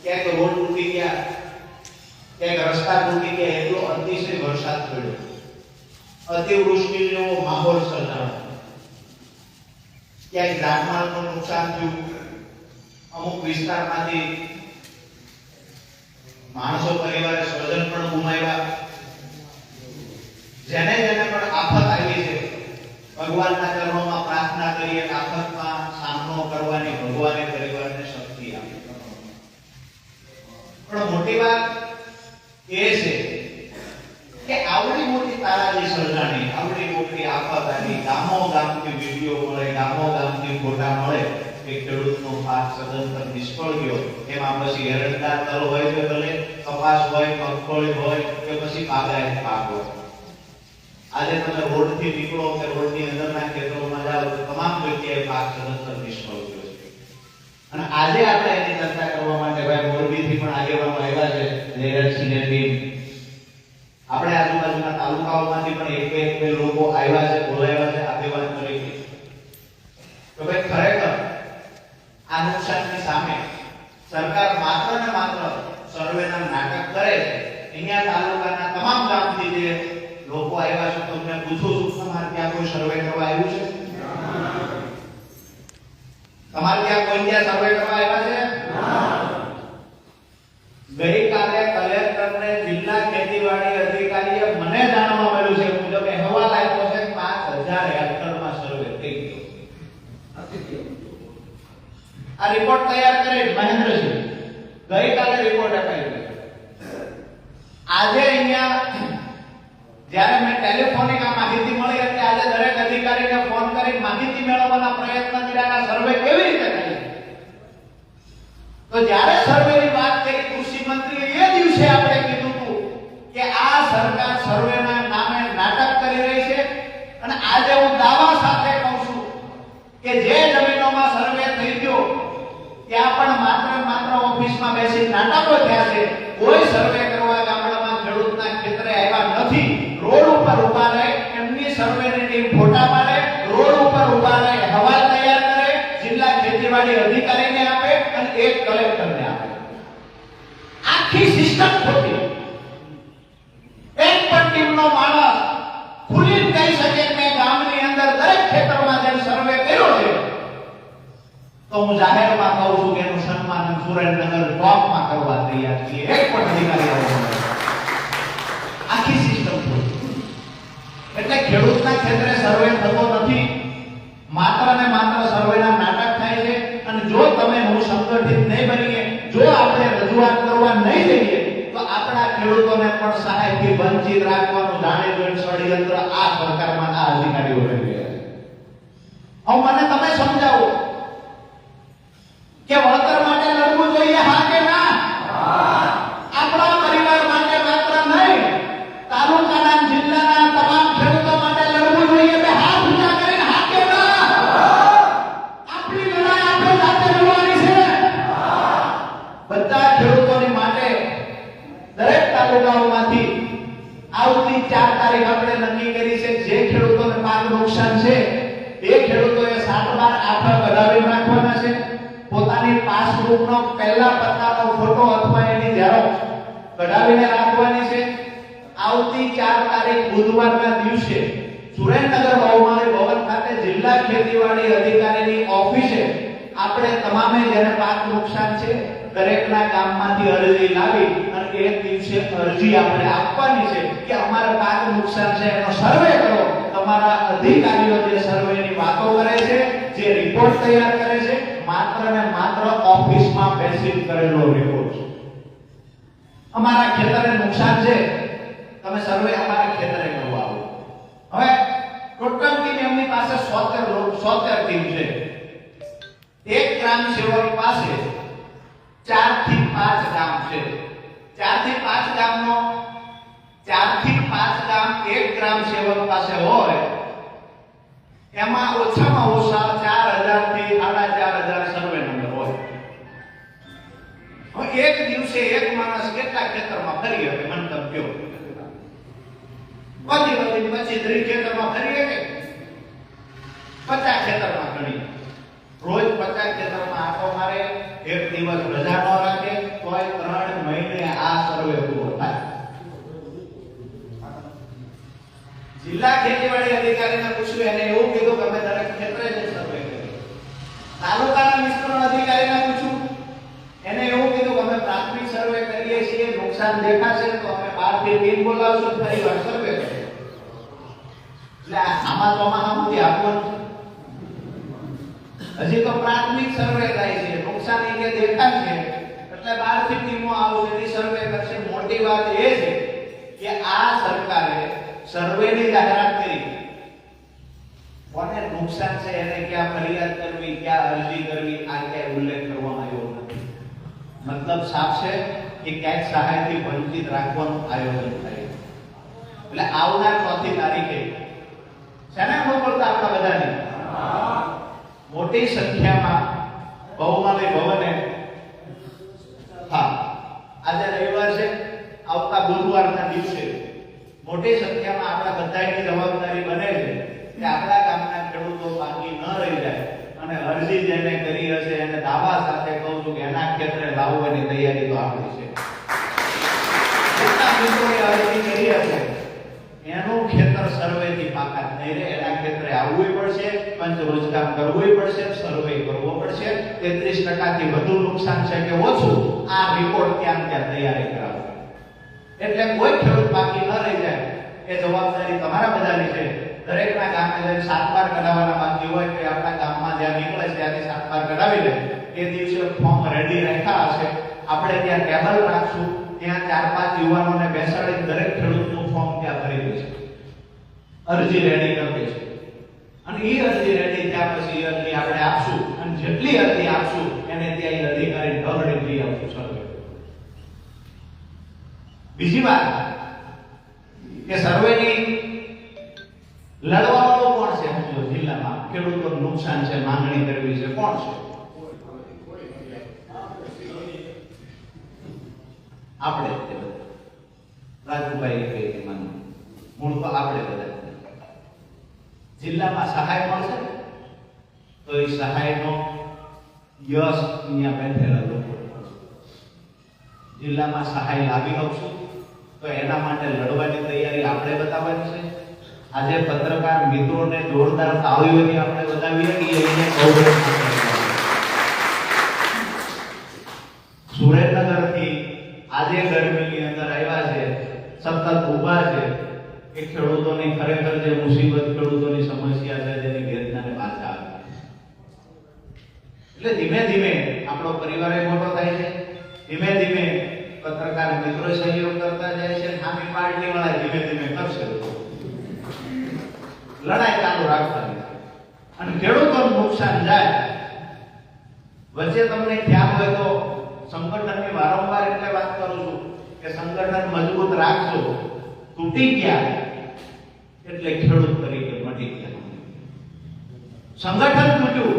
ક્યાંક રોડ તૂટી ગયા, ક્યાંક રસ્તા તૂટી ગયા, એટલો અતિશય વરસાદ પડ્યો, અતિવૃષ્ટિનો માહોલ સર્જાયો, ક્યાંક જાનમાલનું નુકસાન થયું, અમુક વિસ્તારમાંથી માણસો પરિવારે સ્વજન પણ ગુમાવ્યા. જેને જેને પણ આફત આવી છે, ભગવાનના ચરણોમાં પ્રાર્થના કરીએ કે આફતમાં સામનો કરવાની ભગવાને પરિવારને શક્તિ આપે. પણ મોટી વાત એ છે કે આવડી મોટી તારાજી સર્જાણી, આવડી મોટી આફત આવી, ગામો ગામથી વિડીયો મળે, ગામો ગામથી ફોટા મળે કે ખેડૂતનો પાક સદંતર નિષ્ફળ ગયો. એમાં પછી એરંડા તલ હોય કે ભલે કપાસ હોય, મગફળી હોય કે પછી બાગાયત પાક હોય. આજે તમે રોડથી નીકળો કે રોડની અંદરના ખેતરોમાં જાઓ તો તમામ જગ્યાએ પાક સદંતર નિષ્ફળ ગયો છે. અને આજે આપણે એની ચર્ચા કરવા માટે ભાઈ મોરબીથી પણ આગેવાનો આવ્યા છે, લેરડસિંહની ટીમ. આપણે આજુબાજુના તાલુકાઓમાંથી પણ એક બે લોકો આવ્યા છે, બોલાવ્યા છે આગેવાન તરીકે. તો ભાઈ ખરેખર આ નુકસાનની સામે સરકાર માત્ર ને માત્ર સર્વેના નાટક કરે છે. અહીંયા તાલુકાના તમામ ગામથી જે લોકો આવ્યા છે, તમને પૂછું છું, તમારે ત્યાં કોઈ સર્વે કરવા આવ્યું છે? તમારે ત્યાં કોઈ ત્યાં સર્વે કરવા આવ્યા છે? ગઈકાલે કલેક્ટરને જિલ્લા ખેતીવાડી અધિકારીએ મને જાણવા મળ્યું છે મુજબ અહેવાલ આપ્યો છે 5000 હેક્ટરમાં સર્વે થઈ ગયો. આ રિપોર્ટ તૈયાર કરી મહેન્દ્રસિંહ ગઈકાલે રિપોર્ટ આપ્યો. આજે અહીંયા જ્યારે મેં ટેલિફોનિક આ માહિતી મળી એટલે આજે દરેક અધિકારીને ફોન કરી માહિતી મેળવવાના પ્રયત્ન કર્યા સર્વે કેવી રીતે થાય. તો જ્યારે સર્વેની વાત કરી કૃષિ મંત્રીએ એ દિવસે આપણે કીધું હતું કે આ સરકાર સર્વેના નામે નાટક કરી રહી છે. અને આજે હું દાવા સાથે કહું છું કે જે જમીનોમાં સર્વે થઈ ગયો ત્યાં પણ માત્ર ઓફિસમાં બેસી નાટકો થયા છે. કોઈ સર્વે કરવા ગામડામાં ખેડૂતના ખેતરે આવ્યા નથી. રોડ ઉપર ઊભા રહે, એમની સર્વેની ટીમ ફોટા પાડે, રોડ ઉપર ઊભા રહે, અહેવાલ તૈયાર કરે, જિલ્લા ખેતીવાડી અધિકારીને આપે અને એક કલેક્ટરને આપે. આખી સિસ્ટમ ખોટી. એક પણ ટીમનો માણસ ખુલીને કહી શકે કે મેં ગામની અંદર દરેક ખેતરમાં જઈને સર્વે કર્યો છે. તો હું જાહેરમાં કહું છું કે એનું સન્માન સુરેન્દ્રનગર ટોપમાં કરવા તૈયાર છીએ. એક પણ અધિકારી આવ્યો નથી. આખી સિસ્ટમ ખોટી. એટલે ખેડૂતના ક્ષેત્રે સર્વે થતો નથી, માત્ર ને માત્ર સર્વેના નાટક થાય છે. અને જો તમે હું સંગઠિત નહીં બનીએ, જો આપણે રજૂઆત કરવા નહીં જઈએ તો આપણા ખેડૂતોને પણ સહાયથી વંચિત રાખવાનું જાણે જોઈને ષડયંત્ર આ સરકારમાં આ અધિકારીઓ કરી રહ્યા છે. હવે મને તમે સમજાવો કે વળતર માટે લડવું જોઈએ, હા કે ના? આપણા પરિવાર માટે માત્ર નહીં, તાલુકાના જિલ્લાના તમામ ખેડૂતો માટે લડવું જોઈએ. બે હાથ ઊંચા કરીને હા કે ના? આપણી લડાઈ આપણે જાતે લડવાની છે. બધા ખેડૂતોની માટે દરેક તાલુકાઓમાંથી આવતી 4 તારીખ આપણે નક્કી કરી છે. જે ખેડૂતોને પાક નુકસાન છે એ ખેડૂતોએ 7/12 કઢાવી રાખવાના છે. પોતાની પાસબુકનો પહેલા પત્તાનો ફોટો અથવા એની ઝેરોક્ષ કઢાવીને રાખવાની છે. આવતી 4 તારીખ બુધવારના દિવસે સુરેન્દ્રનગર બહુમાળી ભવન ખાતે જિલ્લા ખેતીવાડી અધિકારીની ઓફિસે આપણે તમામે જેને પાક નુકસાન છે દરેકના ગામમાંથી અરજી લાવી અને એક દિવસે અરજી આપણે આપવાની છે કે અમારે પાક નુકસાન છે એનો સર્વે કરો. તમારા અધિકારીઓ જે સર્વેની વાતો કરે છે, જે રિપોર્ટ તૈયાર કરે છે, માત્ર ને માત્ર ઓફિસમાં બેસીને કરેલો રિપોર્ટ છે. અમારા ખેતરે નુકસાન છે, તમે સર્વે અમારા ખેતરે કરવા આવો. હવે ટોટલ ટીમ એમની પાસે 70 ટીમ છે. એક ગ્રામ સેવક પાસે 4 થી 5 ગામ છે. 4 થી 5 ગામનો 4 થી 5 ગામ એક ગ્રામ સેવક પાસે હોય એમાં ઓછામાં ઓછા 4000 થી 4500 સર્વે નંબર હોય. હવે એક દિવસે એક માણસ કેટલા ખેતરમાં ફરી શકે મને તમે કહો? વધી 25-30 ખેતરમાં ફરી શકે? 50 ખેતરમાં ગણી રોજ 50 ખેતરમાં આંટો મારે, એક દિવસ રજા ન રાખે તો નુકસાન દેખાશે તો અમે 12 થી 3 બોલાવશું, ફરી વાર સર્વે કરશું. એટલે આમાં તો આમાં આપવાનું છે. હજી તો પ્રાથમિક સર્વે થાય છે, નુકસાન એ દેખાશે એટલે 12 થી ટીમો આવશે, સર્વે કરશે. મોટી વાત એ છે કે આ સરકારે સર્વેની જાહેરાત કરી. કોને નુકસાન છે એને ક્યાં ફરિયાદ કરવી, ક્યાં અરજી કરવી, આ ક્યાંય ઉલ્લેખ કરવામાં આવ્યો નથી. મતલબ સાફ છે કે ક્યાંક સહાયથી વંચિત રાખવાનું આયોજન થાય. એટલે આવનાર 4મી તારીખે શેના મોકલતા આપણા બધાને મોટી સંખ્યામાં બહુમાળી ભવને, હા આજે રવિવાર છે, આવતા ગુરુવારના દિવસે મોટી સંખ્યામાં આપણા બધાની જવાબદારી બને છે કે આપણા ગામના ખેડૂતો બાકી ન રહી જાય. અને અરજી જેને કરી હશે એને દાવા સાથે કહું છું કે એના ક્ષેત્રે લાવવાની તૈયારી તો આપણી છે. જેટલા મિત્રોએ અરજી કરી હશે એનું ખેતર સર્વેથી પાકા નહીં રહે. એના ક્ષેત્રે આવવું પડશે, પંચ રોજગાર કરવું પડશે, સર્વે કરવો પડશે. 33% થી વધુ નુકસાન છે કે ઓછું, આ રિપોર્ટ ત્યાં તૈયારી કરાવો. એટલે કોઈ ખેડૂત બાકી ન રહી જાય એ જવાબદારી તમારા બધાની છે. દરેકના ગામે જઈને 7 બાર કઢાવવાના બાકી હોય કે આપણા ગામમાં જ્યાં નીકળે છે ત્યાંથી 7 બાર કઢાવી લે. એ દિવસે ફોર્મ રેડી રાખ્યા હશે, આપણે ત્યાં ટેબલ રાખશું, ત્યાં 4-5 યુવાનોને બેસાડી દરેક ખેડૂતનું ફોર્મ ત્યાં ભરી દેશે, અરજી રેડી કરી દેશે. અને એ અરજી રેડી થયા પછી એ અરજી આપણે આપશું અને જેટલી અરજી આપશું એને ત્યાં અધિકારી ઢગલે લઈ આવશું સર્વે. બીજી વાત કે સર્વેની લડવાવાળો કોણ છે? સમજો જિલ્લામાં ખેડૂતોનું નુકસાન છે, માંગણી કરવી છે, કોણ છે? આપણે રાજુભાઈ કહે માનો મૂળ તો આપણે બધા. જિલ્લામાં સહાય મળશે તો એ સહાયનો યશ અહીંયા બેઠેલા લોકો. જિલ્લામાં સહાય લાવી આવશું તો એના માટે લડવાની તૈયારી આપણે બતાવવાની છે. આજે પત્રકાર મિત્રોને જોરદાર તાળીઓથી આપણે બતાવીએ કે એને સુરેન્દ્રનગરથી આજે ગરમીની અંદર આવ્યા છે, સતત ઊભા છે. એ ખેડૂતોની ખરેખર જે મુસીબત, ખેડૂતોની સમસ્યા છે તેની વેદનાને પાછા આવે. એટલે ધીમે ધીમે આપણો પરિવાર મોટો થાય છે, ધીમે ધીમે પત્રકાર મિત્રો સહયોગ કરતા જાય છે, સામી પાર્ટી વાળા ધીમે ધીમે કરશે. લડાઈ ચાલુ રાખવાની અને ખેડૂતોનું નુકસાન જાય. વચ્ચે તમને ખ્યાલ હોય તો સંગઠનની વારંવાર એટલે વાત કરું છું કે સંગઠન મજબૂત રાખજો. તૂટી ગયા એટલે ખેડૂત તરીકે મટી ગયા. સંગઠન તૂટ્યું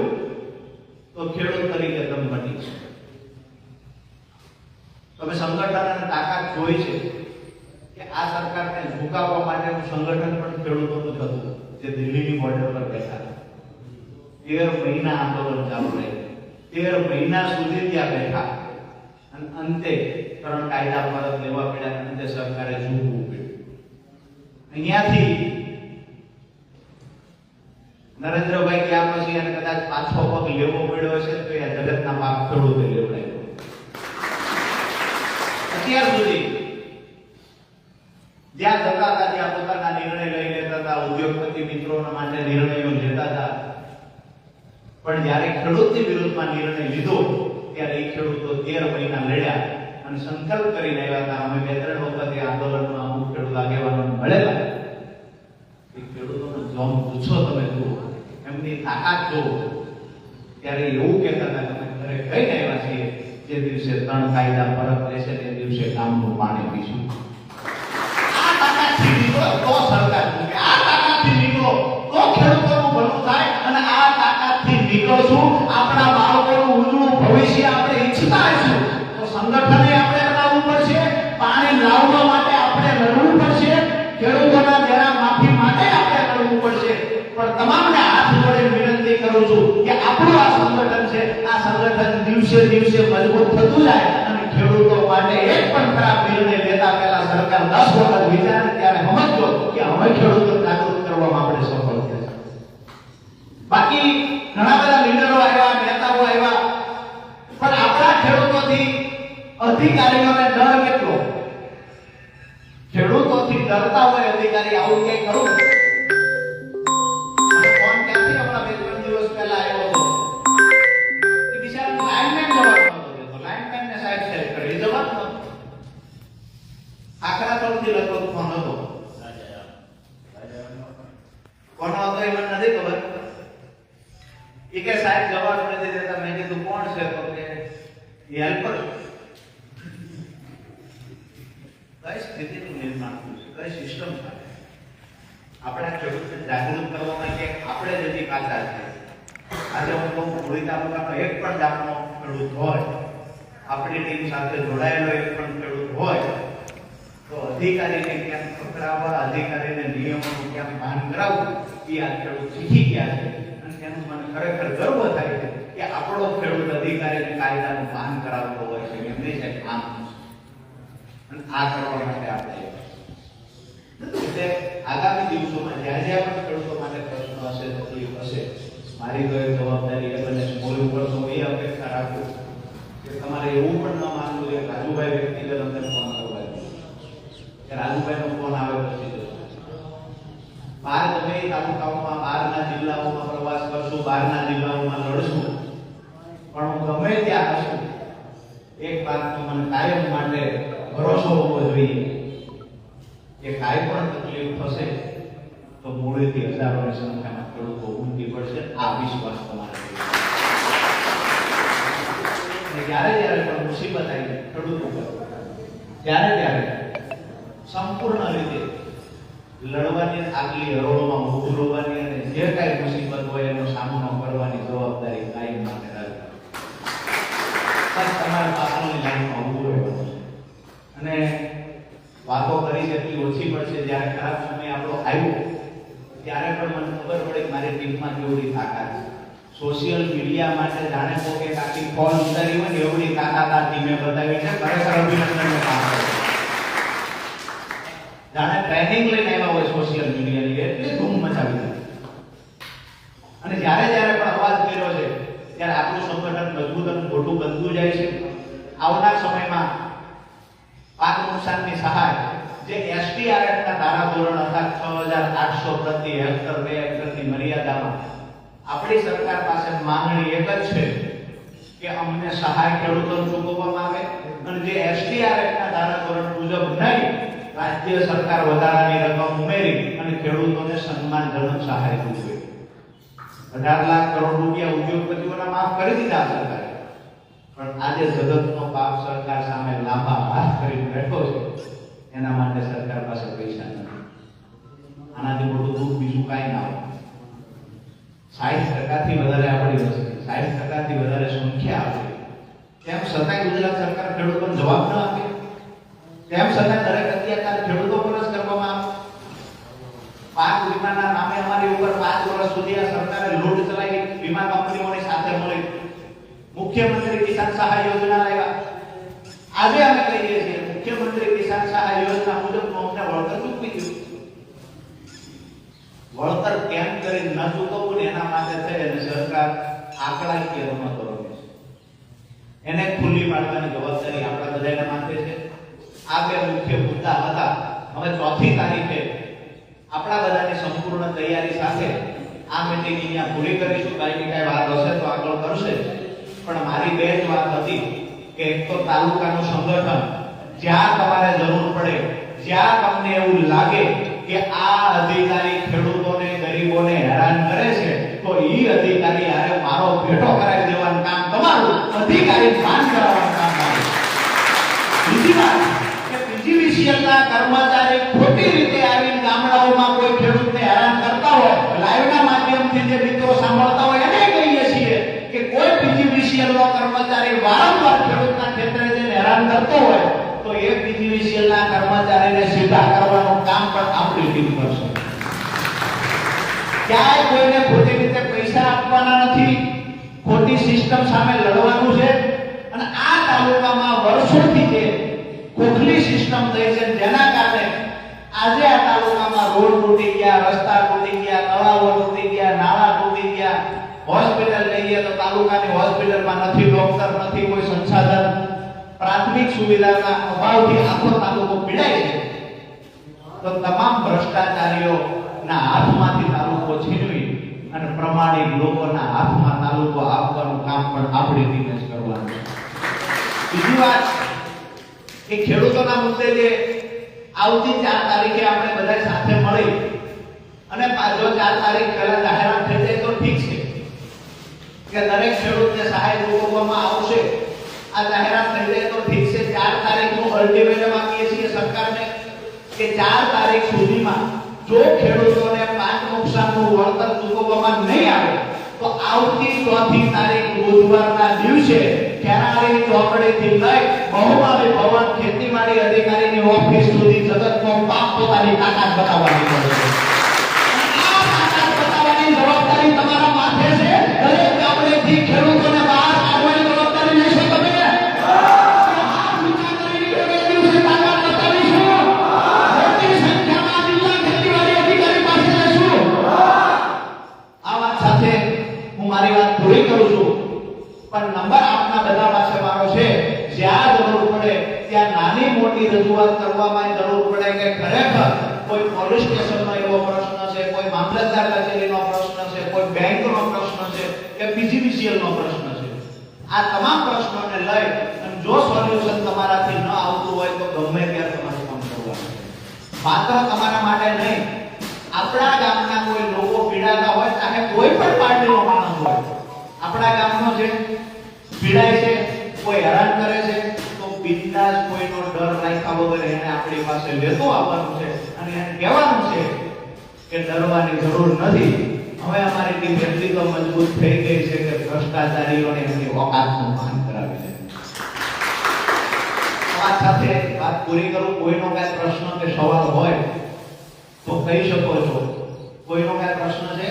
તો ખેડૂત તરીકે તમે મટી ગયા. તમે સંગઠન અને તાકાત જોઈ છે કે આ સરકારને ઝુકાવવા માટેનું સંગઠન પણ ખેડૂતોનું હતું, જે દિલ્હીની બોર્ડર પર બેઠા. 13 મહિના આંદોલન ચાલુ રહ્યું, 13 મહિના સુધી ત્યાં બેઠા અને અંતે 3 કાયદા પરત લેવા પડ્યા. અંતે સરકારે ઝૂકવું પડ્યું. અહીંયાથી નરેન્દ્રભાઈ ગયા પછી અને કદાચ પાછો પગ લેવો પડ્યો હશે તો એ જગતના પાપ ખેડૂતે લેવડાવ્યો. અત્યાર સુધી જ્યાં જતા હતા ત્યાં પોતાના નિર્ણય લઈ લેતા હતા, ઉદ્યોગપતિ મિત્રોના માટે નિર્ણયો લેતા હતા. પણ જ્યારે ખેડૂતની વિરુદ્ધમાં નિર્ણય લીધો ત્યારે એ ખેડૂતો 13 મહિના લડ્યા અને સંકલ્પ કરીને આવ્યા હતા. અમે 2-3 વખત આંદોલનમાં અમુક ખેડૂત આગેવાનો મળેલા. એ ખેડૂતોનો જોમ પૂછો, તમે જુઓ એમની તાકાત જુઓ. ત્યારે એવું કહેતા હતા કે અમે ઘરે કહીને આવ્યા છીએ જે દિવસે 3 કાયદા પરત લેશે તે દિવસે ગામનું પાણી પીશું. આ તાકાતથી નીકળો તો સરકાર મૂકે, આ તાકાતથી નીકળો તો ખેડૂતોનું ભલું થાય. અને આ તાકાતથી નીકળશું, આપણા બાળકોનું ઉજળું ભવિષ્ય આપણે ઈચ્છતા હશું તો સંગઠને આપણે બનાવવું પડશે. પાણી લાવવા માટે આપણે લડવું પડશે. ખેડૂતોના જરા માફી માટે આપણે લડવું પડશે. પણ તમામને હાથ જોડે વિનંતી કરું છું કે આપણું આ સંગઠન છે, આ સંગઠન દિવસે દિવસે મજબૂત થતું જાય અને ખેડૂતો માટે એક પણ ખરાબ નિર્ણય લેતા પહેલા સરકાર 10 વખત વિચારે ત્યારે સમજો કે હવે ખેડૂતો જાગૃત કરવામાં આપણે સફળ થશે. બાકી ઘણા બધા લીડરો આવ્યા, નેતાઓ આવ્યા, પણ આપણા ખેડૂતોથી અધિકારીઓને ડર કેટલો ખેડૂતોથી ડરતા હોય અધિકારી આવું કઈ કરું. અને ફોન ક્યાંથી હમણાં 2-3 દિવસ પહેલા આવ્યો હતો. એ બિચારા લાઇનમેન જવાબ નહોતો દેતો. લાઇનમેનને સાહેબ સાહેબ કરી જવાબ નહોતો. આખરા તરફથી લગભગ ફોન હતો. કોનો હતો એ મને નથી ખબર. એ કે સાહેબ જવાબ નથી દેતા. મેં કીધું કોણ છે? તો કે હેલ્પર. કઈ સ્થિતિનું નિર્માણ થયું છે, કઈ સિસ્ટમ સાથે આપણા ખેડૂતને જાગૃત કરવામાં કે આપણે જ હજી કાચા છે. આજે હું કહું મૂળી તાલુકાનો એક પણ ગામનો ખેડૂત હોય, આપણી ટીમ સાથે જોડાયેલો એક પણ ખેડૂત હોય તો અધિકારીને કેમ પકડાવવા, અધિકારીને નિયમોનું કેમ ભાન કરાવવું એ આ ખેડૂત શીખી ગયા છે. અને એનું મને ખરેખર ગર્વ થાય છે કે આપણો ખેડૂત અધિકારીને કાયદાનું ભાન કરાવતો હોય છે. એમની છે કામ અને આ કરવા માટે આપણે એટલે આગામી દિવસોમાં જ્યાં જ્યાં પણ ખેડૂતો માટે પ્રશ્ન હશે, તકલીફ હશે, મારી તો એક જવાબદારી એ બને મોલ ઉપર તો એ અપેક્ષા રાખું કે તમારે એવું પણ ન માનવું કે રાજુભાઈ વ્યક્તિગત અમને ફોન કરવા કે રાજુભાઈનો ફોન આવે પછી બહાર ગમે તાલુકાઓમાં, બહારના જિલ્લાઓમાં પ્રવાસ કરશું, બહારના જિલ્લાઓમાં લડશું, પણ હું ગમે ત્યાં હશું એક વાતનો મને કાયમ માટે ભરોસો હોવો જોઈએ કે કાંઈ પણ તકલીફ થશે તો મૂળેથી હજારોની સંખ્યામાં ખેડૂતો ઉમટી પડશે. આ વિશ્વાસ તમારે જ્યારે જ્યારે પણ મુસીબત આવી ખેડૂતો પર ત્યારે સંપૂર્ણ રીતે લડવાની, આગલી હરોળમાં ઊભું રહેવાની અને જે કાંઈ મુસીબત હોય એનો સામનો કરવાની જવાબદારી કાયમ માટે રાખવી. તમારે પાછળની લાઈનમાં ઊભું રહેવાનું છે. અને વાતો કરી જેટલી ઓછી પડશે. જ્યારે ખરાબ સમય આપણો આવ્યો ત્યારે પણ મને ખબર પડે કે મારી ટીમમાં કેવડી તાકાત છે. સોશિયલ મીડિયા માટે જાણે કોકે આખી ફોન ઉતારી હોય ને એવડી તાકાત આ ટીમે બતાવી છે. ખરેખર અભિનંદનનું કામ છે. જાણે ટ્રેનિંગ લઈને આવ્યા હોય સોશિયલ મીડિયાની એટલી ધૂમ મચાવી છે. અને જ્યારે જ્યારે પણ અવાજ કર્યો છે ત્યારે આપણું સંગઠન મજબૂત અને મોટું બનતું જાય છે. આવનાર સમયમાં પાક નુકસાનની સહાય જે એસડીઆરએફના ધારાધોરણ હતા 6800 પ્રતિ હેક્ટર 2 હેક્ટરની મર્યાદામાં આપણી સરકાર પાસે માંગણી એક જ છે કે અમને સહાય ખેડૂતોને ચૂકવવામાં આવે અને જે એસડીઆરએફના ધારાધોરણ મુજબ નહીં રાજ્ય સરકાર વધારાની રકમ ઉમેરી અને ખેડૂતોને સન્માનજનક સહાય ચૂકવે. 18 લાખ કરોડ રૂપિયા ઉદ્યોગપતિઓના માફ કરી દીધા સરકારે, પણ આજે જગતનો બાપ સરકાર સામે લાંબા હાથ કરીને બેઠો છે. એના માટે સરકાર પાસે પૈસા નથી. આનાથી મોટું દુઃખ બીજું કાંઈ ના હોય. 60% વધારે આપણી વસ્તી, 60% વધારે સંખ્યા આપે, તેમ છતાં ગુજરાત સરકાર ખેડૂતોને જવાબ ન આપે. તેમ છતાં દરેક અત્યાચાર ખેડૂતો પર જ કરવામાં આવે. પાક વીમાના નામે અમારી ઉપર 5 વર્ષ સુધી આ સરકારે લૂંટ ચલાવી. વીમા કંપનીઓની સાથે મળી મુખ્યમંત્રી કિસાન સહાય યોજના લાવ્યા. આજે અમે કહીએ છીએ મુખ્યમંત્રી કિસાન સહાય યોજના મુજબ અમને વળતર ચૂકવી દીધું. વળતર કેમ કરી ન ચૂકવવું એના માટે થઈ અને સરકાર આંકડાકીય રમતો રમે છે. એને ખુલ્લી પાડવાની જવાબદારી આપણા બધાના માથે છે. આ બે મુખ્ય મુદ્દા હતા. હવે 4મી તારીખે આપણા બધાની સંપૂર્ણ તૈયારી સાથે આ મીટિંગ અહીંયા પૂરી કરીશું. કાંઈ કાંઈ વાત હશે તો આગળ કરશે, પણ મારી બે જ વાત હતી કે એક તો તાલુકાનું સંગઠન જ્યાં તમારે જરૂર પડે, જ્યાં તમને એવું લાગે કે આ અધિકારી ખેડૂતોને, ગરીબોને હેરાન કરે છે, તો ઈ અધિકારી હારે મારો ભેટો કરાવી દેવાનું કામ તમારું, અધિકારી ભાન કરાવવાનું કામ મારું. બીજી વાત કે પીજીવીસીએલના કર્મચારી ખોટી રીતે આવીને ગામડાઓમાં કોઈ ખેડૂતને હેરાન કરતા હોય, લાઈવના માધ્યમથી જે મિત્રો સાંભળતા હોય એને કહીએ છીએ કે કોઈ પીજીવીસીએલનો કર્મચારી વારંવાર ખેડૂતના ખેતરે જઈને હેરાન કરતો હોય તો એ પીજીવીસીએલના કર્મચારીને સીધા કરવાનું કામ પણ આપણી ટીમ કરશે. ક્યાંય કોઈને ખોટી રીતે પૈસા આપવાના નથી. ખોટી સિસ્ટમ સામે લડવાનું છે. અને આ તાલુકામાં વર્ષોથી જે ખોખલી સિસ્ટમ થઈ છે જેના કારણે આજે આ તાલુકામાં રોડ તૂટી ગયા, રસ્તા તૂટી ગયા, તળાવો તૂટી ગયા, નાળા તૂટી ગયા. હોસ્પિટલ લઈએ તો તાલુકાની હોસ્પિટલમાં નથી ડોક્ટર, નથી કોઈ સંસાધન, પ્રાથમિક સુવિધાના અભાવથી આખો તાલુકો પીડાય છે. તો તમામ ભ્રષ્ટાચારીઓના હાથમાંથી તાલુકો છીનવી અને પ્રમાણિક લોકોના હાથમાં તાલુકો આપવાનું કામ પણ આપણી ટીમે જ કરવાનું છે. બીજી વાત કે ખેડૂતોના મુદ્દે જે આવતી 4 તારીખે આપણે બધા સાથે મળી અને જો 4 તારીખ પહેલા જાહેરાત થઈ જાય તો ઠીક છે કે દરેક ખેડૂતને સહાય ચૂકવવામાં આવશે. આ જાહેરાત થઈ જાય તો ઠીક છે. 4 તારીખનું અલ્ટિમેટમ આપીએ છીએ સરકારને કે 4 તારીખ સુધીમાં જો ખેડૂતોને પાક નુકસાનનું વળતર ચૂકવવામાં નહીં આવે તો આવતી 4મી તારીખ બુધવારના દિવસે કેરાળી ચોકડીથી લઈ બહુમાળી ભવન ખેતીવાડી અધિકારીની ઓફિસ સુધી જગતનો બાપ પોતાની તાકાત બતાવવાની છે. આ તાકાત બતાવવાની જવાબદારી તમારા માથે છે. દરેક ગામડેથી ખેડૂતોને બહાર કાઢવાની જવાબદારી લેશો તમે. હાથ ઊંચા કરીને એ દિવસે તાકાત બતાવીશું. મોટી સંખ્યામાં જિલ્લા ખેતીવાડી અધિકારી પાસે જઈશું. આ વાત સાથે હું મારી વાત પૂરી કરું છું. પણ નંબર આપના બધા પાસે મારો છે. જ્યાં જરૂર પડે ત્યાં નાની મોટી રજૂઆત કરવામાં જરૂર પડે કે ખરેખર કોઈ પોલીસ સ્ટેશનનો એવો પ્રશ્ન છે, કોઈ મામલતદાર કચેરીનો પ્રશ્ન છે, કોઈ બેંકનો પ્રશ્ન છે કે પીજીવીસીએલનો પ્રશ્ન છે, આ તમામ પ્રશ્નોને લઈ અને જો સોલ્યુશન તમારાથી ન આવતું હોય તો ગમે ત્યારે તમારે કામ કરવાનું. માત્ર તમારા માટે નહીં, આપણા ગામના કોઈ લોકો પીડાતા હોય, ચાહે કોઈ પણ પાર્ટીનો માણસ હોય, આપણા ગામનો જે પીડાય છે, કોઈ હેરાન કરે છે તો બિંદાસ કોઈનો ડર રાખ્યા વગર એને આપણી પાસે લેતો આવવાનું છે અને એને કહેવાનું છે કે ડરવાની જરૂર નથી. હવે અમારી ટીમ એટલી તો મજબૂત થઈ ગઈ છે કે ભ્રષ્ટાચારીઓને એમની ઓકાતનું ભાન કરાવી છે. આ સાથે વાત પૂરી કરું. કોઈનો કઈ પ્રશ્ન કે સવાલ હોય તો કહી શકો છો. કોઈનો કઈ પ્રશ્ન છે?